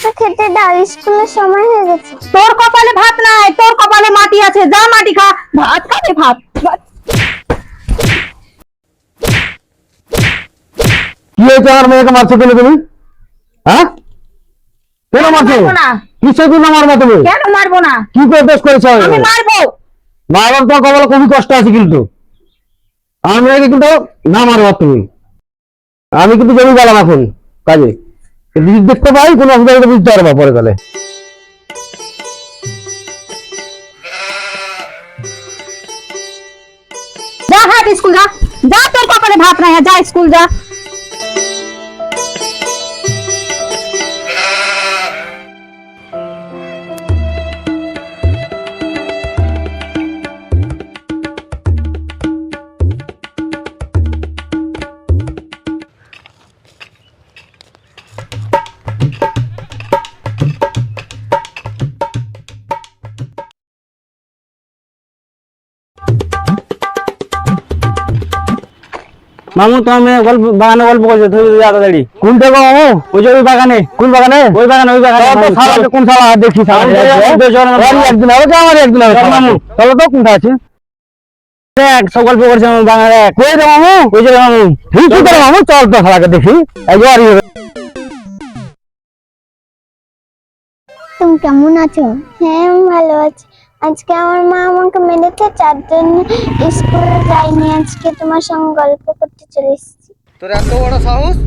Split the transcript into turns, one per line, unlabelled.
তো খেতে দাও, স্কুলের সময় হয়ে গেছে।
তোর কপালে ভাত নাই, তোর কপালে মাটি আছে, যা মাটি খা। ভাত খাবে ভাত।
কি হয়েছে আমার মেয়েকে মারছো কেন তুমি? হ্যাঁ কেন মারছো?
মারবো না।
কিসের জন্য মারবো তুমি?
কেন মারবো না?
কি করে দোষ করেছো?
আমি মারবো।
মারবার তো কপালে খুবই কষ্ট আছে কিন্তু আমার মেয়েকে কিন্তু না মারবার তুমি। আমি কিন্তু জমি গেলাম এখন কাজে, যদি দেখতে পাই কোনো অসুবিধা বুঝতে পারবা পরে তাহলে।
যা হাট স্কুল যা, যা তোর কপালে ভাত নাই, যা স্কুল যা।
মামু তোমার মেয়ে গল্প বাগানে গল্প করছে, তুমি তাড়াতাড়ি। কোনটা গো মামু? ওই যে ওই বাগানে। কোন বাগানে? ওই বাগানে, ওই বাগানে। কোন শালা দেখি একদিন হবে, আমার একদিন হবে মামু। চলো তো কোনটা আছে দেখ, সব গল্প করছে আমার বাগানে। কই রে মামু? ওই যে মামু। ঠিক করে মামু, চল তো শালাকে দেখি একবারই হবে।
তুমি কেমন আছো? হ্যাঁ আমি ভালো আছি। আজকে আমার মা আমাকে মেরেছে, তার জন্য স্কুলে যাইনি। আজকে তোমার সঙ্গে গল্প করতে চলে এসেছি।
তোর এত বড় সাহস!